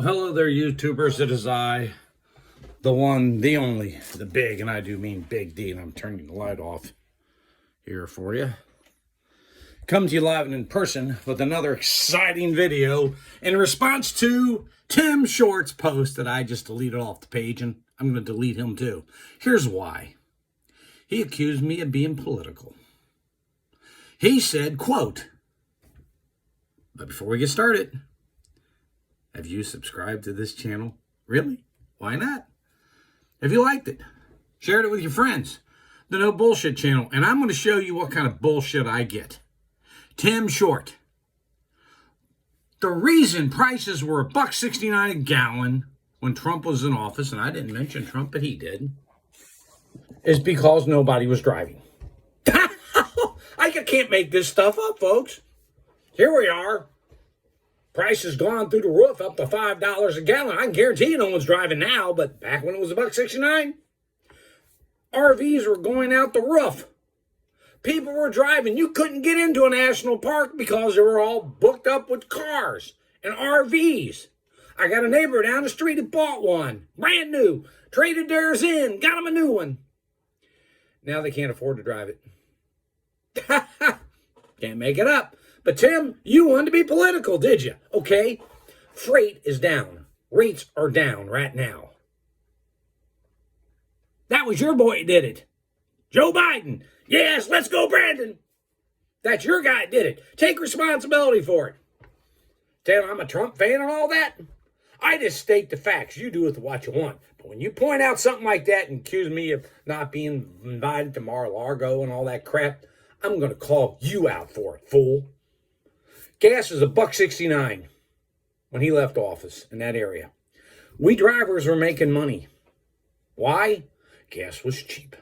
Well, hello there, YouTubers. It is I, the one, the only, the big, and I do mean Big D, and I'm turning the light off here for you. Come to you live and in person with another exciting video in response to Tim Short's post that I just deleted off the page, and I'm going to delete him too. Here's why. He accused me of being political. He said, quote, but before we get started, have you subscribed to this channel? Really? Why not? Have you liked it? Shared it with your friends. The No Bullshit channel. And I'm going to show you what kind of bullshit I get. Tim Short. The reason prices were $1.69 a gallon when Trump was in office, and I didn't mention Trump, but he did, is because nobody was driving. I can't make this stuff up, folks. Here we are. Price has gone through the roof up to $5 a gallon. I can guarantee you no one's driving now, but back when it was $1.69, RVs were going out the roof. People were driving. You couldn't get into a national park because they were all booked up with cars and RVs. I got a neighbor down the street that bought one, brand new, traded theirs in, got them a new one. Now they can't afford to drive it. Can't make it up. But Tim, you wanted to be political, did you? Okay, freight is down. Rates are down right now. That was your boy that did it. Joe Biden. Yes, let's go, Brandon. That's your guy that did it. Take responsibility for it. Tell him I'm a Trump fan and all that. I just state the facts. You do with what you want. But when you point out something like that and accuse me of not being invited to Mar-a-Lago and all that crap, I'm going to call you out for it, fool. Gas is $1.69 when he left office in that area. We drivers were making money. Why? Gas was cheap.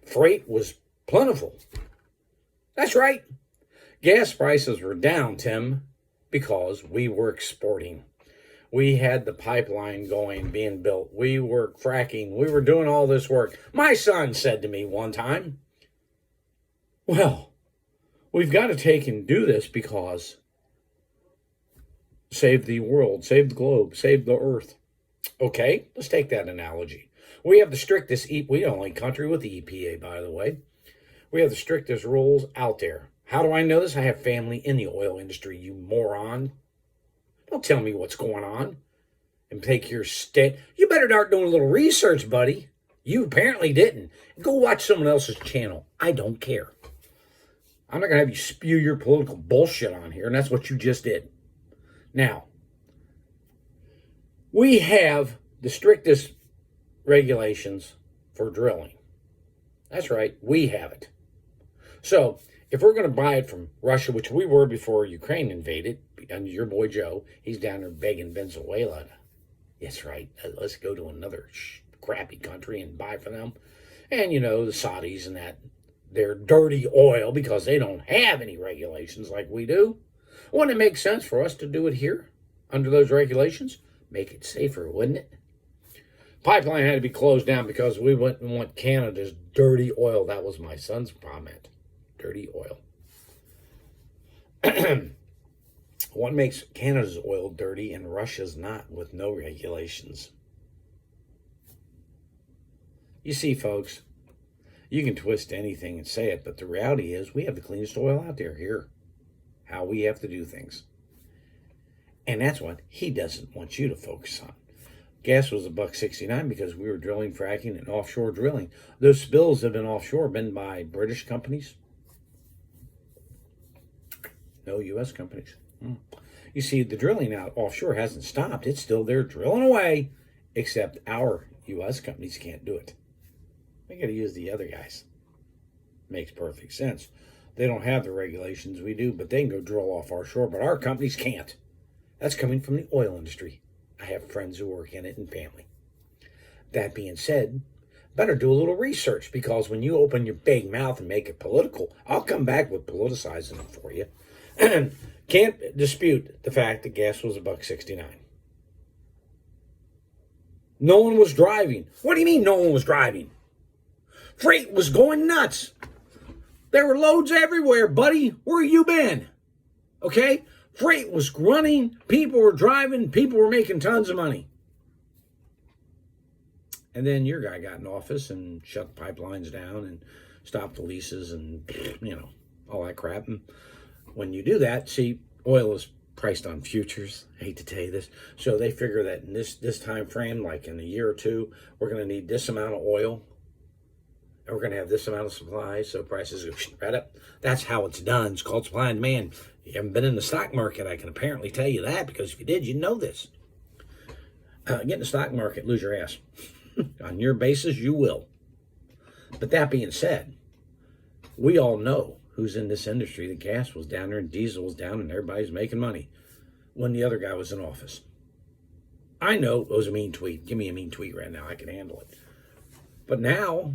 Freight was plentiful. That's right. Gas prices were down, Tim, because we were exporting. We had the pipeline going, being built. We were fracking. We were doing all this work. My son said to me one time, well, we've got to take and do this because save the world, save the globe, save the earth. Okay, let's take that analogy. We have the strictest, we're the only country with the EPA, by the way. We have the strictest rules out there. How do I know this? I have family in the oil industry, you moron. Don't tell me what's going on and take your state. You better start doing a little research, buddy. You apparently didn't. Go watch someone else's channel. I don't care. I'm not going to have you spew your political bullshit on here, and that's what you just did. Now, we have the strictest regulations for drilling. That's right, we have it. So, if we're going to buy it from Russia, which we were before Ukraine invaded, and your boy Joe, he's down there begging Venezuela. That's right, let's go to another crappy country and buy from them. And, you know, the Saudis and that. Their dirty oil because they don't have any regulations like we do. Wouldn't it make sense for us to do it here under those regulations? Make it safer, wouldn't it? Pipeline had to be closed down because we wouldn't want Canada's dirty oil. That was my son's comment. Dirty oil. What makes Canada's oil dirty and Russia's not with no regulations? You see, folks, you can twist anything and say it, but the reality is we have the cleanest oil out there here. How we have to do things. And that's what he doesn't want you to focus on. Gas was $1.69 because we were drilling, fracking, and offshore drilling. Those spills have been offshore, been by British companies. No U.S. companies. You see, the drilling out offshore hasn't stopped. It's still there drilling away, except our U.S. companies can't do it. We got to use the other guys. Makes perfect sense. They don't have the regulations we do, but they can go drill off our shore, but our companies can't. That's coming from the oil industry. I have friends who work in it and family. That being said, better do a little research because when you open your big mouth and make it political, I'll come back with politicizing it for you. Can't dispute the fact that gas was $1.69. No one was driving. What do you mean no one was driving? Freight was going nuts. There were loads everywhere, buddy. Where you been? Okay? Freight was running, people were driving, people were making tons of money. And then your guy got in office and shut the pipelines down and stopped the leases and, all that crap. And when you do that, see, oil is priced on futures. I hate to tell you this. So they figure that in this time frame, like in a year or two, we're going to need this amount of oil. And we're going to have this amount of supply. So prices go right up. That's how it's done. It's called supply and demand. You haven't been in the stock market, I can apparently tell you that, because if you did, you'd know this. Get in the stock market, lose your ass. On your basis, you will. But that being said, we all know who's in this industry. The gas was down there and diesel was down and everybody's making money when the other guy was in office. I know it was a mean tweet. Give me a mean tweet right now. I can handle it. But now,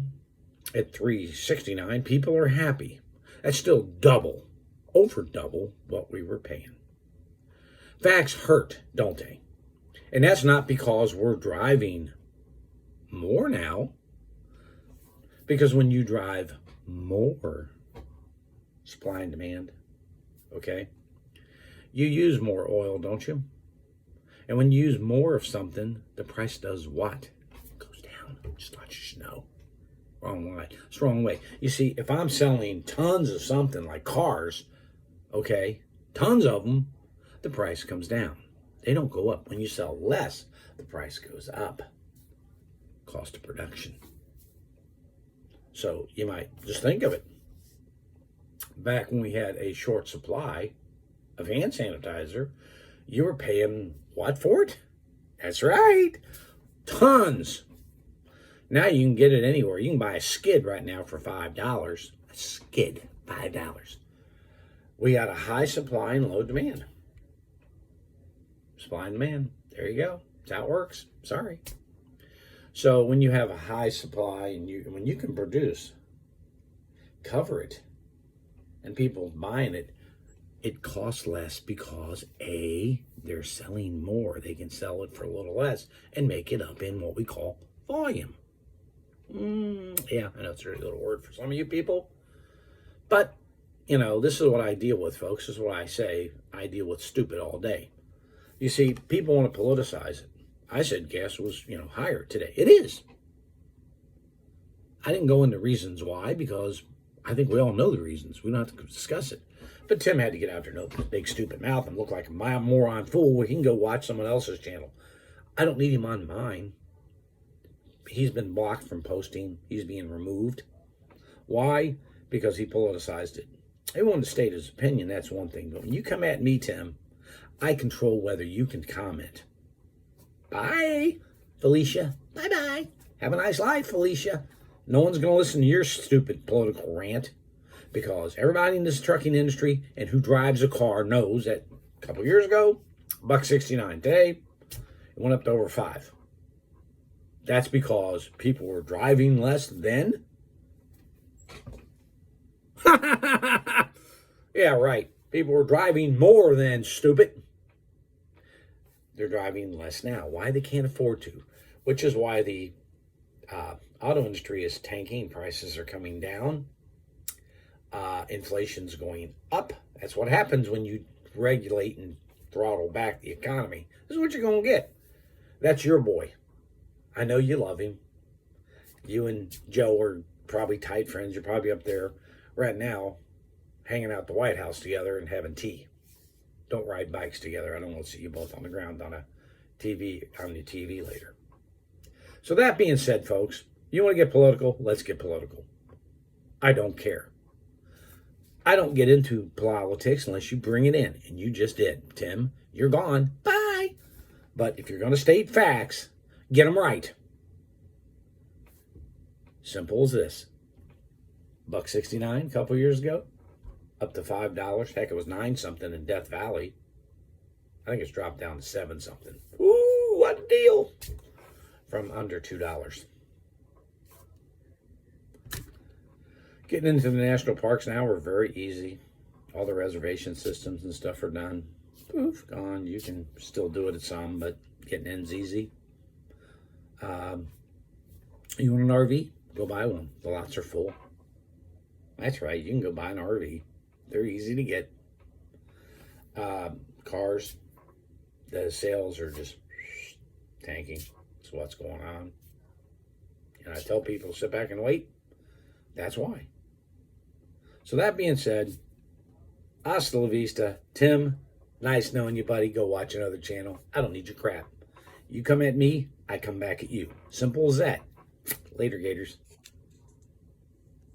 at $3.69, people are happy. That's still double, over double what we were paying. Facts hurt, don't they? And that's not because we're driving more now. Because when you drive more, supply and demand, okay, you use more oil, don't you? And when you use more of something, the price does what? It goes down. Just let you know. Wrong way. It's the wrong way. You see, if I'm selling tons of something like cars, okay, tons of them, the price comes down. They don't go up. When you sell less, the price goes up. Cost of production. So you might just think of it. Back when we had a short supply of hand sanitizer, you were paying what for it? That's right. Tons. Now you can get it anywhere. You can buy a skid right now for $5. A skid, $5. We got a high supply and low demand. Supply and demand. There you go. That's how it works. Sorry. So when you have a high supply and when you can produce, cover it, and people buying it, it costs less because they're selling more. They can sell it for a little less and make it up in what we call volume. Yeah, I know it's a dirty little word for some of you people, but this is what I deal with, folks. This is what I say. I deal with stupid all day. You see, people want to politicize it. I said gas was, higher today. It is. I didn't go into reasons why, because I think we all know the reasons. We don't have to discuss it. But Tim had to get out there and open his big stupid mouth and look like a moron fool. He can go watch someone else's channel. I don't need him on mine. He's been blocked from posting. He's being removed. Why? Because he politicized it. He wanted to state his opinion. That's one thing. But when you come at me, Tim, I control whether you can comment. Bye, Felicia. Bye-bye. Have a nice life, Felicia. No one's going to listen to your stupid political rant, because everybody in this trucking industry and who drives a car knows that a couple years ago, $1.69. Today, it went up to over $5. That's because people were driving less then. Yeah, right. People were driving more than, stupid. They're driving less now. Why? They can't afford to, which is why the auto industry is tanking. Prices are coming down. Inflation's going up. That's what happens when you regulate and throttle back the economy. This is what you're going to get. That's your boy. I know you love him. You and Joe are probably tight friends. You're probably up there right now hanging out at the White House together and having tea. Don't ride bikes together. I don't want to see you both on the ground on the TV later. So that being said, folks, you want to get political? Let's get political. I don't care. I don't get into politics unless you bring it in, and you just did. Tim, you're gone. Bye. But if you're going to state facts, get them right. Simple as this. $1.69 a couple years ago, up to $5. Heck, it was 9 something in Death Valley. I think it's dropped down to 7 something. Ooh, what a deal! From under $2. Getting into the national parks now are very easy. All the reservation systems and stuff are done. Poof, gone. You can still do it at some, but getting in's easy. You want an RV? Go buy one. The lots are full. That's right. You can go buy an RV. They're easy to get. cars, the sales are just tanking. That's what's going on. And I tell people, sit back and wait. That's why. So that being said, hasta la vista. Tim, nice knowing you, buddy. Go watch another channel. I don't need your crap. You come at me, I come back at you. Simple as that. Later, Gators.